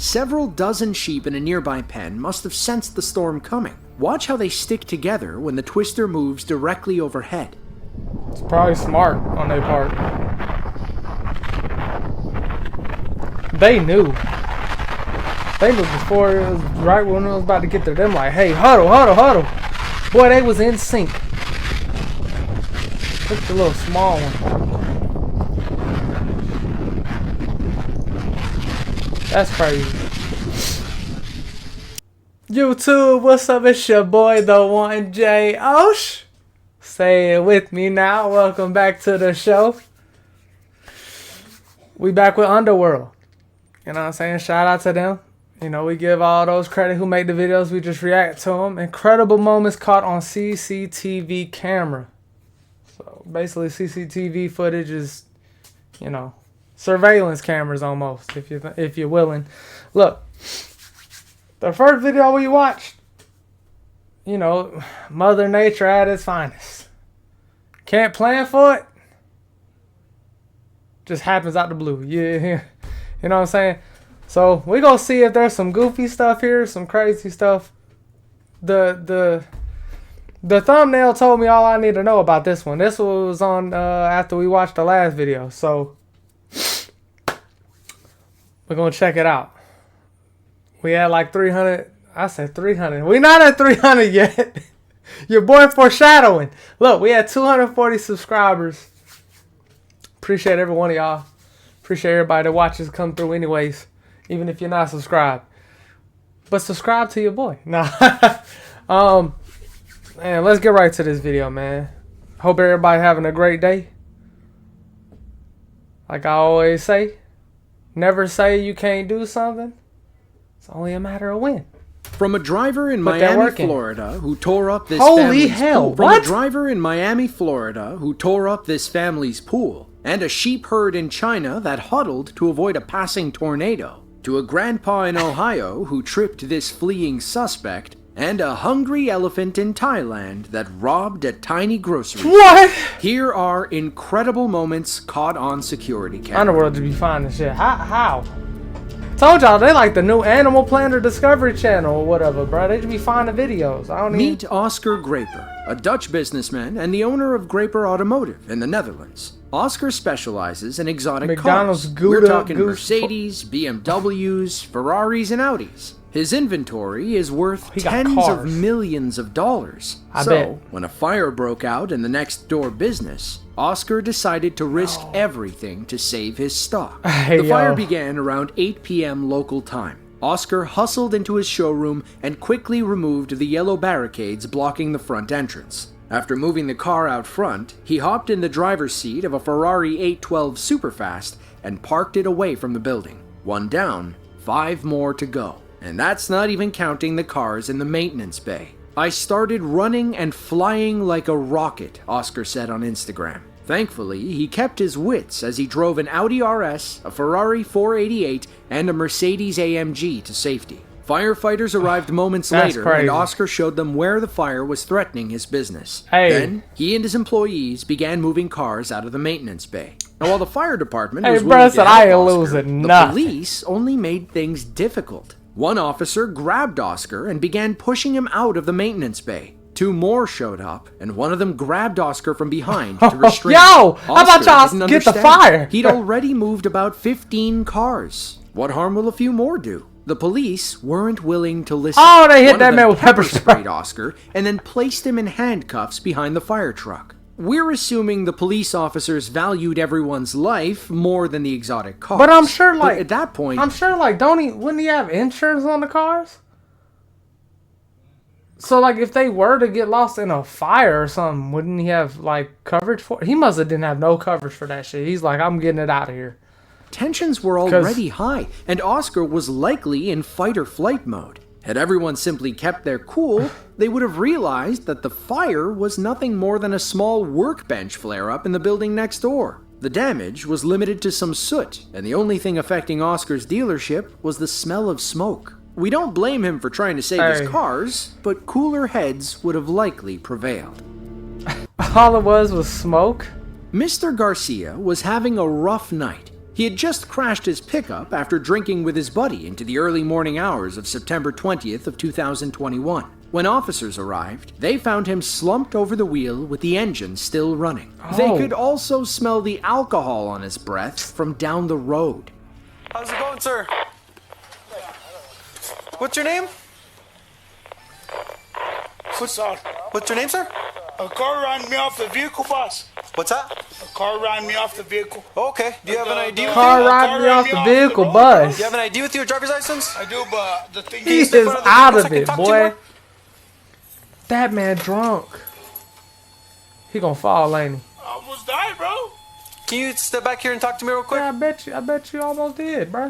Several dozen sheep in a nearby pen must have sensed the storm coming. Watch how they stick together when the twister moves directly overhead. It's probably smart on their part. They knew. They knew before it was right when it was about to get to them, like, hey, huddle, huddle, huddle. Boy, they was in sync. Look at the little small one. That's crazy. YouTube, what's up? It's your boy, the one J Osh. Say it with me now. Welcome back to the show. We back with Underworld. You know what I'm saying? Shout out to them. You know, we give all those credit who make the videos. We just react to them. Incredible moments caught on CCTV camera. So basically, CCTV footage is, you know, surveillance cameras almost, if you're willing. Look, the first video we watched, you know, Mother Nature at its finest. Can't plan for it. Just happens out the blue. Yeah, you know what I'm saying? So we gonna see if there's some goofy stuff here, some crazy stuff. The thumbnail told me all I need to know about this one. This one was on after we watched the last video, so we're gonna check it out. We had like 300. I said 300. We're not at 300 yet. Your boy foreshadowing. Look, we had 240 subscribers. Appreciate every one of y'all. Appreciate everybody that watches come through anyways, even if you're not subscribed. But subscribe to your boy. Nah. Man, let's get right to this video, man. Hope everybody having a great day. Like I always say, never say you can't do something. It's only a matter of when. From a driver in Miami, Florida, who tore up this Holy hell! From a driver in Miami, Florida, who tore up this family's pool, and a sheep herd in China that huddled to avoid a passing tornado, to a grandpa in Ohio who tripped this fleeing suspect, and a hungry elephant in Thailand that robbed a tiny grocery store. What? Here are incredible moments caught on security camera. Underworld to be fine and shit. How? Told y'all they like the new Animal Planet Discovery Channel or whatever, bro. They just be finding videos. I don't Meet Oscar Graper, a Dutch businessman and the owner of Graper Automotive in the Netherlands. Oscar specializes in exotic McDonald's cars. Gouda, We're talking Mercedes, BMWs, Ferraris, and Audis. His inventory is worth tens of millions of dollars. I bet. When a fire broke out in the next door business, Oscar decided to risk everything to save his stock. The fire began around 8 p.m. local time. Oscar hustled into his showroom and quickly removed the yellow barricades blocking the front entrance. After moving the car out front, he hopped in the driver's seat of a Ferrari 812 Superfast and parked it away from the building. One down, 5 more to go. And that's not even counting the cars in the maintenance bay. I started running and flying like a rocket, Oscar said on Instagram. Thankfully, he kept his wits as he drove an Audi RS, a Ferrari 488, and a Mercedes AMG to safety. Firefighters arrived moments later, and Oscar showed them where the fire was threatening his business. Then, he and his employees began moving cars out of the maintenance bay. Now, while the fire department was willing to help Oscar, the police only made things difficult. One officer grabbed Oscar and began pushing him out of the maintenance bay. 2 more showed up, and one of them grabbed Oscar from behind to restrain him. Yo! How about y'all get the fire? He'd already moved about 15 cars. What harm will a few more do? The police weren't willing to listen. Oh, they hit that man with pepper spray. Oscar and then placed him in handcuffs behind the fire truck. We're assuming the police officers valued everyone's life more than the exotic cars. But I'm sure, like, at that point, wouldn't he have insurance on the cars? So, like, if they were to get lost in a fire or something, wouldn't he have, like, coverage for it? He must have didn't have no coverage for that shit. He's like, I'm getting it out of here. Tensions were already high, and Oscar was likely in fight-or-flight mode. Had everyone simply kept their cool, they would have realized that the fire was nothing more than a small workbench flare-up in the building next door. The damage was limited to some soot, and the only thing affecting Oscar's dealership was the smell of smoke. We don't blame him for trying to save his cars, but cooler heads would have likely prevailed. All it was smoke? Mr. Garcia was having a rough night. He had just crashed his pickup after drinking with his buddy into the early morning hours of September 20th of 2021. When officers arrived, they found him slumped over the wheel with the engine still running. They could also smell the alcohol on his breath from down the road. How's it going, sir? What's your name? What's your name, sir? A car ran me off the vehicle, boss. What's that? A car ran me off the vehicle. Okay. Do you have an ID with Car you? ran me off the vehicle, Do bus. you have an ID with you, a driver's license? I do, but the thing He is, is out of so I can it, talk to you boy. more? That man drunk. He gonna fall, ain't he? I almost died, bro. Can you step back here and talk to me real quick? Yeah, I bet you almost did, bro.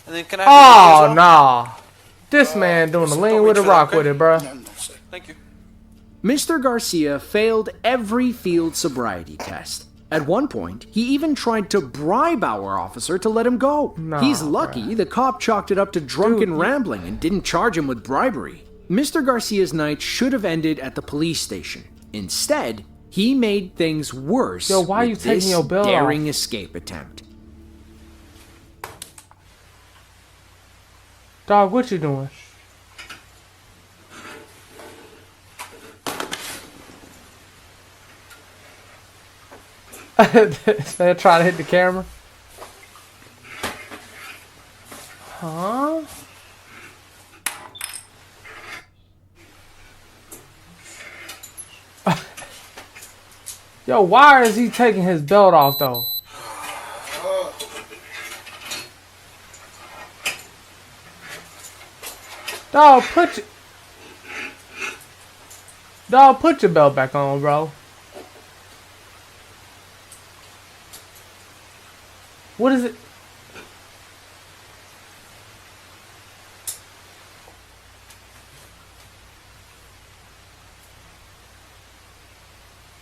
And then can I have your ID as Oh, well? nah. This man doing the lean with the rock with it, bro. Thank you. Mr. Garcia failed every field sobriety test. At one point, he even tried to bribe our officer to let him go. Nah, He's lucky the cop chalked it up to drunken Dude, rambling and didn't charge him with bribery. Mr. Garcia's night should have ended at the police station. Instead, he made things worse. Yo, why with you taking this your belt daring off? escape attempt. Dog, what you doing? This man trying to hit the camera. Huh? Yo, why is he taking his belt off though? Dog, put your belt back on, bro. What is it?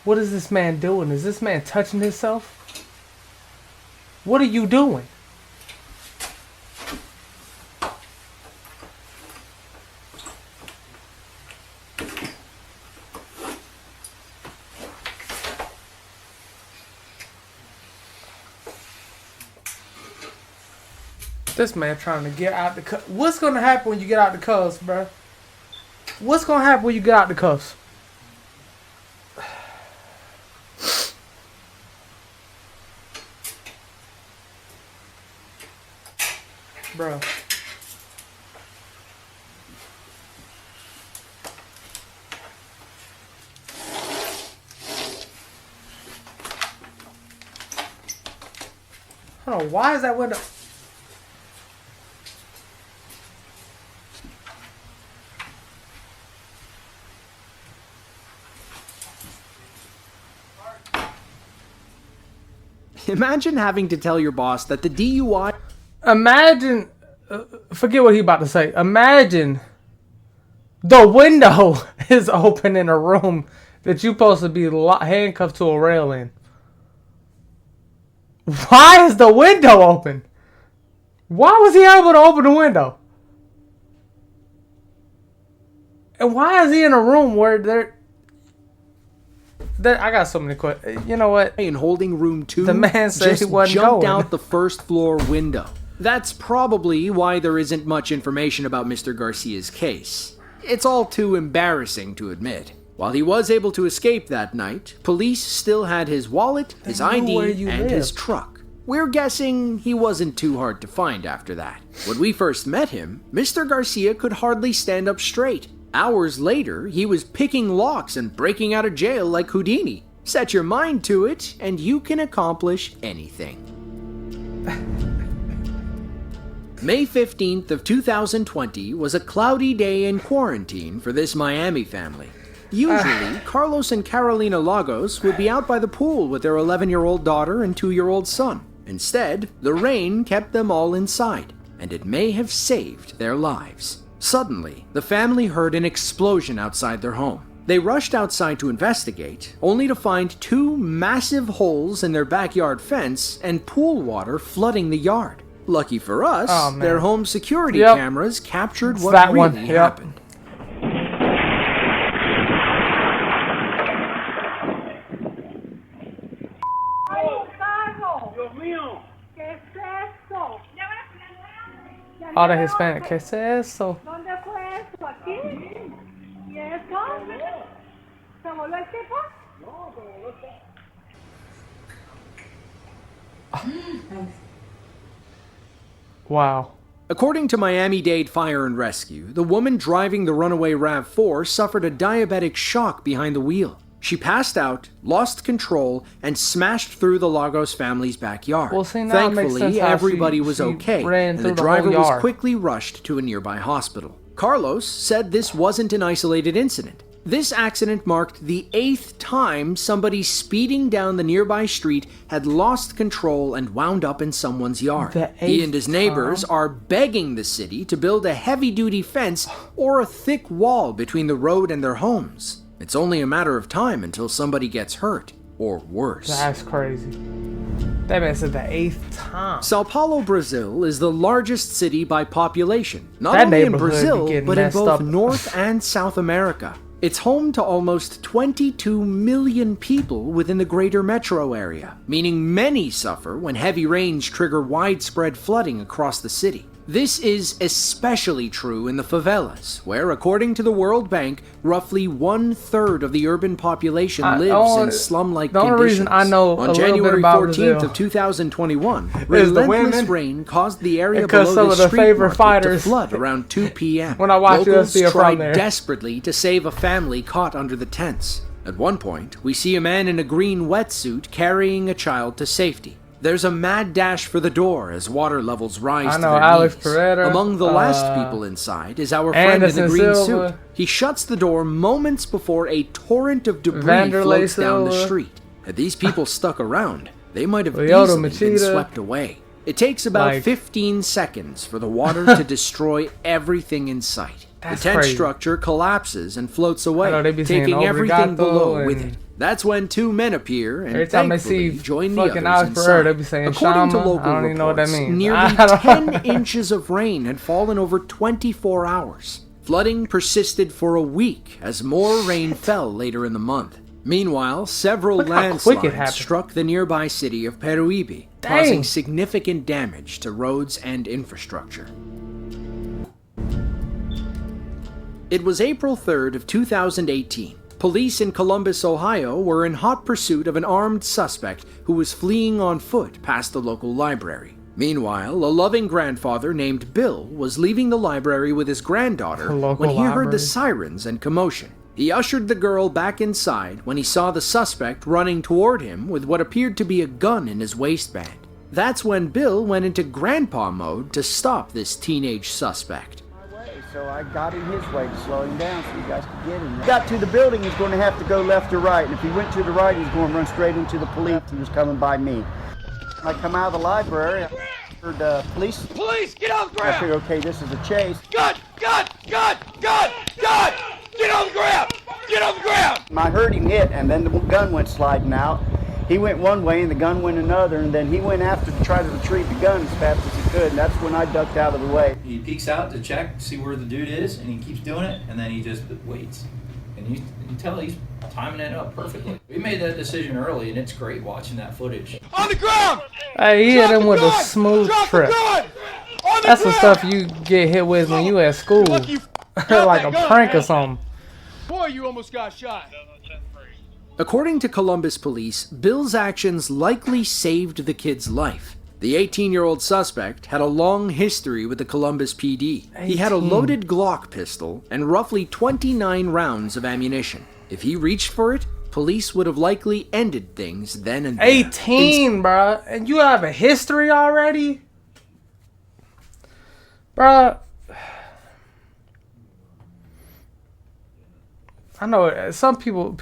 What is this man doing? Is this man touching himself? What are you doing? This man trying to get out the cuffs. What's gonna happen when you get out the cuffs, bro? What's gonna happen when you get out the cuffs? Bro. Hold on, why is that window? Imagine having to tell your boss that the DUI... Imagine, forget what he about to say. Imagine the window is open in a room that you supposed to be handcuffed to a rail in. Why is the window open? Why was he able to open the window? And why is he in a room where I got so many questions. You know what? in holding room 2 The man said just he wasn't jumped going. out the first floor window. That's probably why there isn't much information about Mr. Garcia's case. It's all too embarrassing to admit. While he was able to escape that night, police still had his wallet, his They knew where ID, you and his lived. truck. We're guessing he wasn't too hard to find after that. When we first met him, Mr. Garcia could hardly stand up straight. Hours later, he was picking locks and breaking out of jail like Houdini. Set your mind to it, and you can accomplish anything. May 15th of 2020 was a cloudy day in quarantine for this Miami family. Usually, Carlos and Carolina Lagos would be out by the pool with their 11-year-old daughter and 2-year-old son. Instead, the rain kept them all inside, and it may have saved their lives. Suddenly, the family heard an explosion outside their home. They rushed outside to investigate, only to find 2 massive holes in their backyard fence and pool water flooding the yard. Lucky for us, Oh, man. their home security Yep. cameras captured It's what that really one. Yep. happened. Dios mío. All the Hispanic. ¿Qué es eso? ¿Dónde fue eso? ¿Aquí? ¿Y eso? ¿Se voló el tipo? Wow. According to Miami-Dade Fire and Rescue, the woman driving the runaway RAV4 suffered a diabetic shock behind the wheel. She passed out, lost control, and smashed through the Lagos family's backyard. Well, see, now it makes sense Thankfully, how everybody was she okay, ran and through the the driver whole was yard. quickly rushed to a nearby hospital. Carlos said this wasn't an isolated incident. This accident marked the 8th time somebody speeding down the nearby street had lost control and wound up in someone's yard. He and his neighbors are begging the city to build a heavy-duty fence or a thick wall between the road and their homes. It's only a matter of time until somebody gets hurt, or worse. That's crazy. That man said the 8th time. Sao Paulo, Brazil is the largest city by population, not That only in neighborhood be Brazil, getting but in messed both up. North and South America. It's home to almost 22 million people within the greater metro area, meaning many suffer when heavy rains trigger widespread flooding across the city. This is especially true in the favelas, where, according to the World Bank, roughly 1/3 of the urban population lives in slum-like conditions. The only reason I know On a little January bit about 14th Brazil of 2021, is the relentless women. rain caused the area Because below some the of the street favorite market to fighters- flood around 2 p.m. When I watch Locals UFC, are from tried there. desperately to save a family caught under the tents. At one point, we see a man in a green wetsuit carrying a child to safety. There's a mad dash for the door as water levels rise I to know their Alex knees. Pereira, Among the last people inside is our friend in Anderson the green Silva. suit. He shuts the door moments before a torrent of debris Vanderlei floats down the Silva. street. Had these people stuck around, they might have Lyoto easily been Machida. swept away. It takes about Like- 15 seconds for the water to destroy everything in sight. That's the tent crazy. structure collapses and floats away, I know they be saying taking everything "Obrigado" below with and- it. That's when 2 men appear and Every time I thankfully see join the fucking others Alex Pereira, inside. they be saying According to Shama. local I don't even know what that reports, means. nearly I don't 10 inches of rain had fallen over 24 hours. Flooding persisted for a week as more rain fell later in the month. Meanwhile, several Look how quick it landslides happened. struck the nearby city of Peruíbe, Dang. causing significant damage to roads and infrastructure. It was April 3rd of 2018. Police in Columbus, Ohio were in hot pursuit of an armed suspect who was fleeing on foot past the local library. Meanwhile, a loving grandfather named Bill was leaving the library with his granddaughter The local when he heard the library. sirens and commotion. He ushered the girl back inside when he saw the suspect running toward him with what appeared to be a gun in his waistband. That's when Bill went into grandpa mode to stop this teenage suspect. So I got in his way to slow him down so you guys could get him. He got to the building, he's going to have to go left or right. And if he went to the right, he's going to run straight into the police. He was coming by me. I come out of the library, I heard police. Police, get off the I figured, okay, this is a chase. Gun! Gun! Gun! Gun! Gun! Get on the ground! Get on the ground! I heard him hit, and then the gun went sliding out. He went one way, and the gun went another, and then he went after to try to retrieve the gun as fast as he could, and that's when I ducked out of the way. He peeks out to check, see where the dude is, and he keeps doing it, and then he just waits. And you can tell he's timing it up perfectly. We made that decision early, and it's great watching that footage. On the ground! Hey, he hit him with a Gun! smooth Drop trip. the gun! On the That's the ground! stuff you get hit with when you at school. Look, you got Like that a gun, prank or man. something. Boy, you almost got shot. According to Columbus police, Bill's actions likely saved the kid's life. The 18-year-old suspect had a long history with the Columbus PD. He had a 18. loaded Glock pistol and roughly 29 rounds of ammunition. If he reached for it, police would have likely ended things then and there. 18, bruh. And you have a history already? Bruh. I know some people,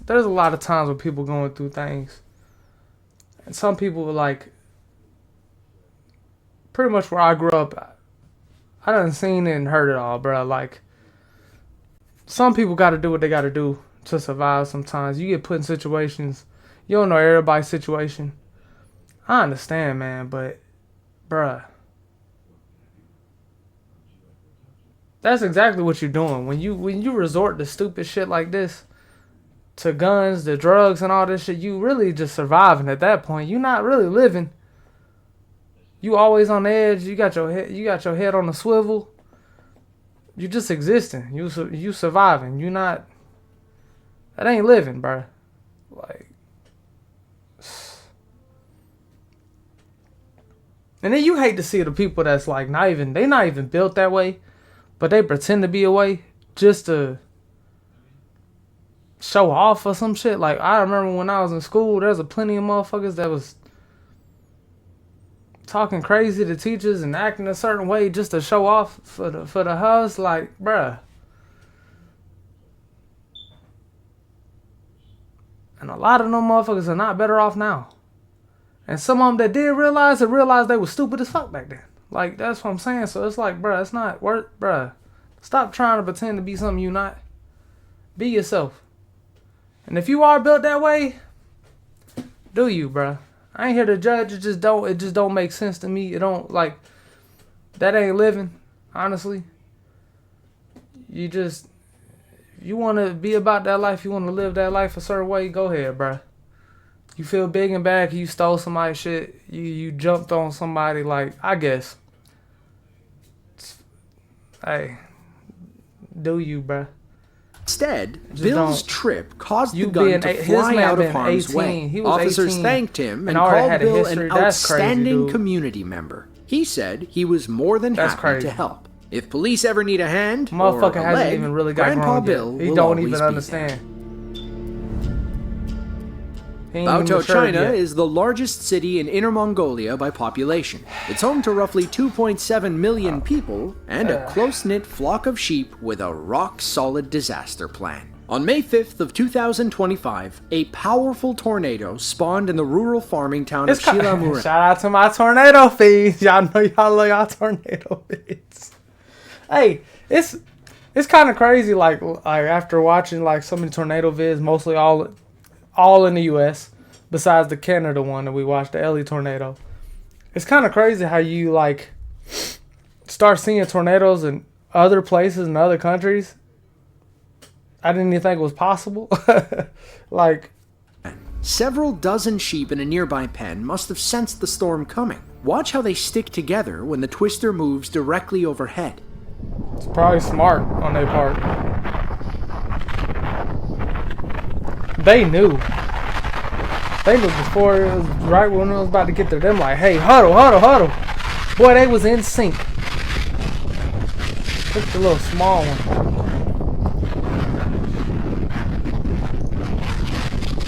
there's a lot of times when people going through things. And some people were like, pretty much where I grew up, I done seen it and heard it all, bruh. Like, some people got to do what they got to do to survive sometimes. You get put in situations, you don't know everybody's situation. I understand, man, but, bruh. That's exactly what you're doing. When you resort to stupid shit like this, to guns, to drugs and all this shit, you really just surviving at that point. You're not really living. You always on the edge. You got your head on the swivel. You just existing. You surviving. You not. That ain't living, bro. Like. And then you hate to see the people that's like they not even built that way, but they pretend to be a way just to show off or some shit. Like, I remember when I was in school, there's a plenty of motherfuckers that was talking crazy to teachers and acting a certain way just to show off for the house. Like, bruh. And a lot of them motherfuckers are not better off now. And some of them that did realize they was stupid as fuck back then. Like, that's what I'm saying. So it's like, bruh, it's not worth, bruh. Stop trying to pretend to be something you not. Be yourself. And if you are built that way, do you, bruh. I ain't here to judge. It just don't make sense to me. It don't, like, that ain't living, honestly. You want to be about that life. You want to live that life a certain way. Go ahead, bruh. You feel big and bad 'cause you stole somebody's shit. You jumped on somebody, like, I guess. Hey, do you, bruh. Instead, Just Bill's don't. trip caused the You gun being to his fly man out of been harm's 18. way. He was Officers 18 thanked him and already called had a Bill history. an That's crazy, outstanding dude. community member. He said he was more than That's happy crazy. to help. If police ever need a hand or Motherfucker a hasn't leg, even really got Grandpa grown Bill yet. He will don't always even be there. understand. He ain't even Baotou, matured China yet. is the largest city in Inner Mongolia by population. It's home to roughly 2.7 million people and a close-knit flock of sheep with a rock-solid disaster plan. On May 5th of 2025, a powerful tornado spawned in the rural farming town of Shilamura. Shout out to my tornado feeds. Y'all know y'all love y'all tornado feeds. Hey, it's kind of crazy. Like after watching like so many tornado vids, mostly all in the U.S. besides the Canada one that we watched, the Ellie tornado. It's kind of crazy how you like start seeing tornadoes in other places in other countries. I didn't even think it was possible. Like, Several dozen sheep in a nearby pen must have sensed the storm coming. Watch how they stick together when the twister moves directly overhead. it's probably smart on their part. They knew. They knew before it was right when it was about to get to them. Like, hey, huddle, huddle, huddle. Boy, they was in sync. Look at the little small one.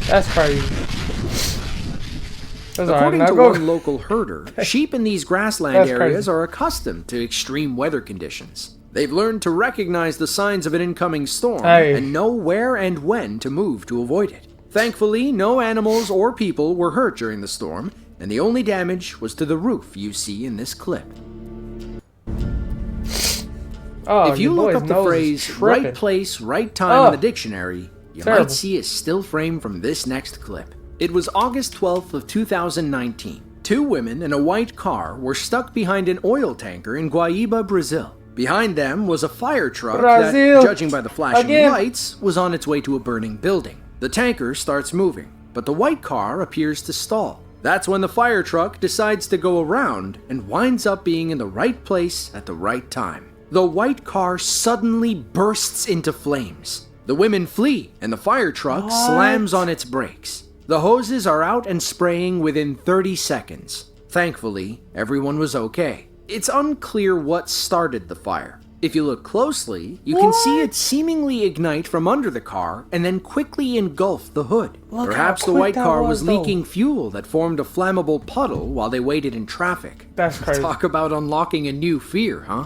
That's crazy. That's According alright. to Now go. one local herder, sheep in these grassland That's areas crazy. are accustomed to extreme weather conditions. They've learned to recognize the signs of an incoming storm and know where and when to move to avoid it. Thankfully, no animals or people were hurt during the storm, and the only damage was to the roof you see in this clip. Oh, If you your look boy's up the nose is phrase tripping. right place, right time in the dictionary, you Terrible. might see a still frame from this next clip. It was August 12th of 2019. Two women in a white car were stuck behind an oil tanker in Guaíba, Brazil. Behind them was a fire truck Brazil. that, judging by the flashing Again. lights, was on its way to a burning building. The tanker starts moving, but the white car appears to stall. That's when the fire truck decides to go around and winds up being in the right place at the right time. The white car suddenly bursts into flames. The women flee, and the fire truck slams on its brakes. The hoses are out and spraying within 30 seconds. Thankfully, everyone was okay. It's unclear what started the fire. If you look closely, you can see it seemingly ignite from under the car and then quickly engulf the hood. Look Perhaps how the quick white that car was, was though. leaking fuel that formed a flammable puddle while they waited in traffic. That's crazy. Talk about unlocking a new fear, huh?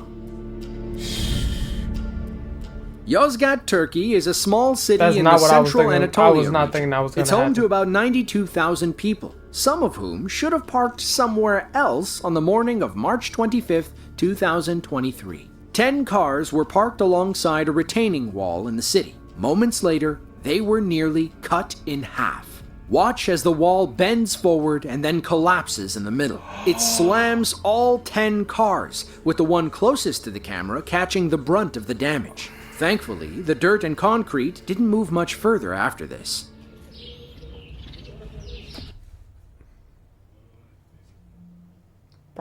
Yozgat, Turkey is a small city That's in the not what I was central thinking. Anatolia I was not region. thinking that was gonna It's home to happen. about 92,000 people, some of whom should have parked somewhere else on the morning of March 25th, 2023. 10 cars were parked alongside a retaining wall in the city. Moments later, they were nearly cut in half. Watch as the wall bends forward and then collapses in the middle. It slams all 10 cars, with the one closest to the camera catching the brunt of the damage. Thankfully, the dirt and concrete didn't move much further after this.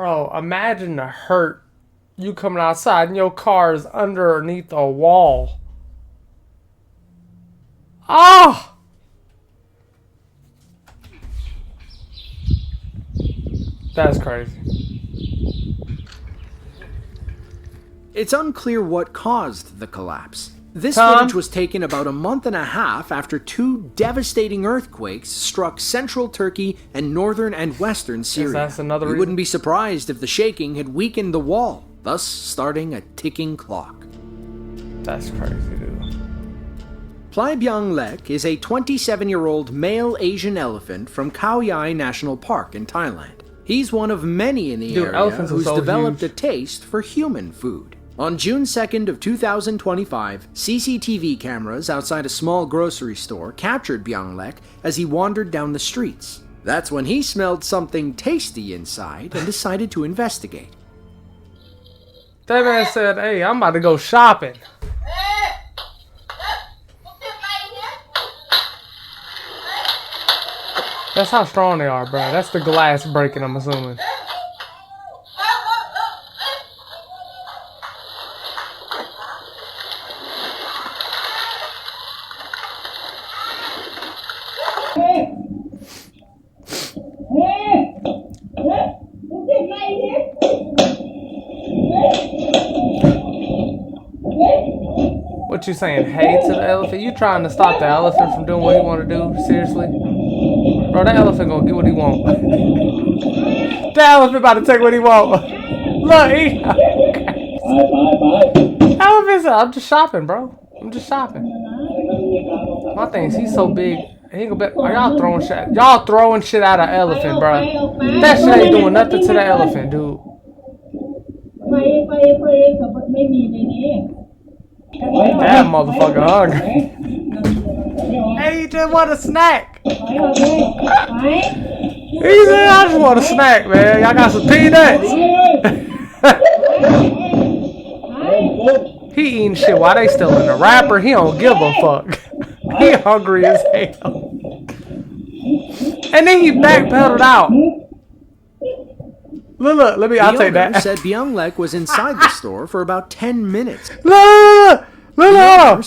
Bro, imagine the hurt. You coming outside and your car is underneath a wall. Oh! That's crazy. It's unclear what caused the collapse. This Tom? footage was taken about a month and a half after two devastating earthquakes struck central Turkey and northern and western Syria. That's another We reason. wouldn't be surprised if the shaking had weakened the wall, thus starting a ticking clock. That's crazy, dude. Plai Byung Lek is a 27-year-old male Asian elephant from Khao Yai National Park in Thailand. He's one of many in the Dude, area elephants are who's so developed huge. a taste for human food. On June 2nd of 2025, CCTV cameras outside a small grocery store captured Byung Lek as he wandered down the streets. That's when he smelled something tasty inside and decided to investigate. That man said, hey, I'm about to go shopping. That's how strong they are, bro. That's the glass breaking, I'm assuming. What you saying, hey to the elephant? You trying to stop the elephant from doing what he want to do? Seriously? Bro, that elephant gonna get what he want. The elephant about to take what he want. Look, he... Elephant said, I'm just shopping, bro. I'm just shopping. My thing is, he's so big. He ain't gonna be... Are y'all throwing shit? Y'all throwing shit at an elephant, bro. That shit ain't doing nothing to the elephant, dude. That motherfucker hungry. Hey, he just want a snack. He said, I just want a snack, man. Y'all got some peanuts. He eating shit while they still in the wrapper. He don't give a fuck. He hungry as hell. And then he backpedaled out. Look, let me, I'll take owner that. said Byung Lek was inside the store for about 10 minutes. Look. Oh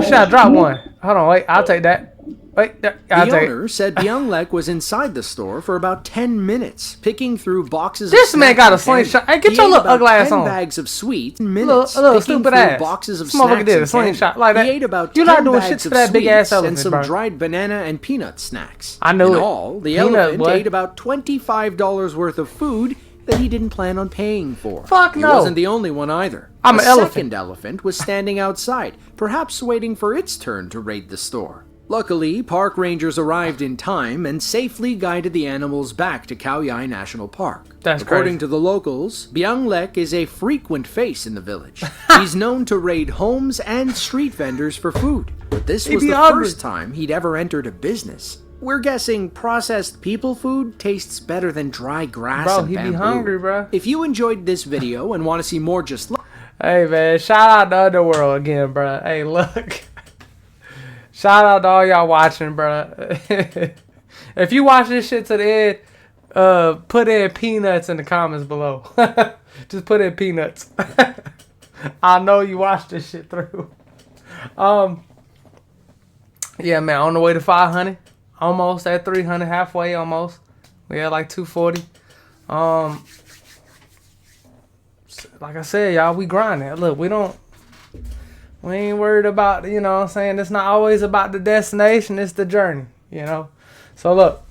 shit, I dropped one. Hold on, wait, I'll take that. Wait, I'll The take owner said Byung Lek was inside the store for about 10 minutes, picking through boxes This of man snacks got a and candy. slingshot. Hey, get He your ate little about ugly ass 10 on. bags of sweets in minutes, Little picking stupid through ass. boxes of This motherfucker snacks did a and slingshot candy. like that. He ate about You're 10 not doing bags shit to of that big ass sweets and elephant, some bro. dried banana and peanut snacks. I knew In it. all, the Peanut, elephant boy. ate about $25 worth of food that he didn't plan on paying for. Fuck He no. wasn't the only one either. I'm an A elephant. second elephant was standing outside, perhaps waiting for its turn to raid the store. Luckily, park rangers arrived in time and safely guided the animals back to Khao Yai National Park. That's According crazy. to the locals, Byung Lek is a frequent face in the village. He's known to raid homes and street vendors for food, but this was be the hungry. first time he'd ever entered a business. We're guessing processed people food tastes better than dry grass Bro, and he be bamboo. hungry, bro. If you enjoyed this video and want to see more just like Hey, man, shout out to Underworld again, bro. Hey, look. Shout out to all y'all watching, bro. If you watch this shit to the end, put in peanuts in the comments below. Just put in peanuts. I know you watched this shit through. Yeah, man, on the way to 500. Almost at 300, halfway almost. We had like 240. Like I said, y'all, we grinding. Look, we ain't worried about, you know what I'm saying? It's not always about the destination, it's the journey, you know? So look,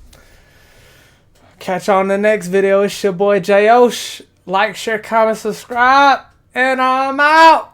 catch you on the next video. It's your boy J-Osh. Like, share, comment, subscribe, and I'm out.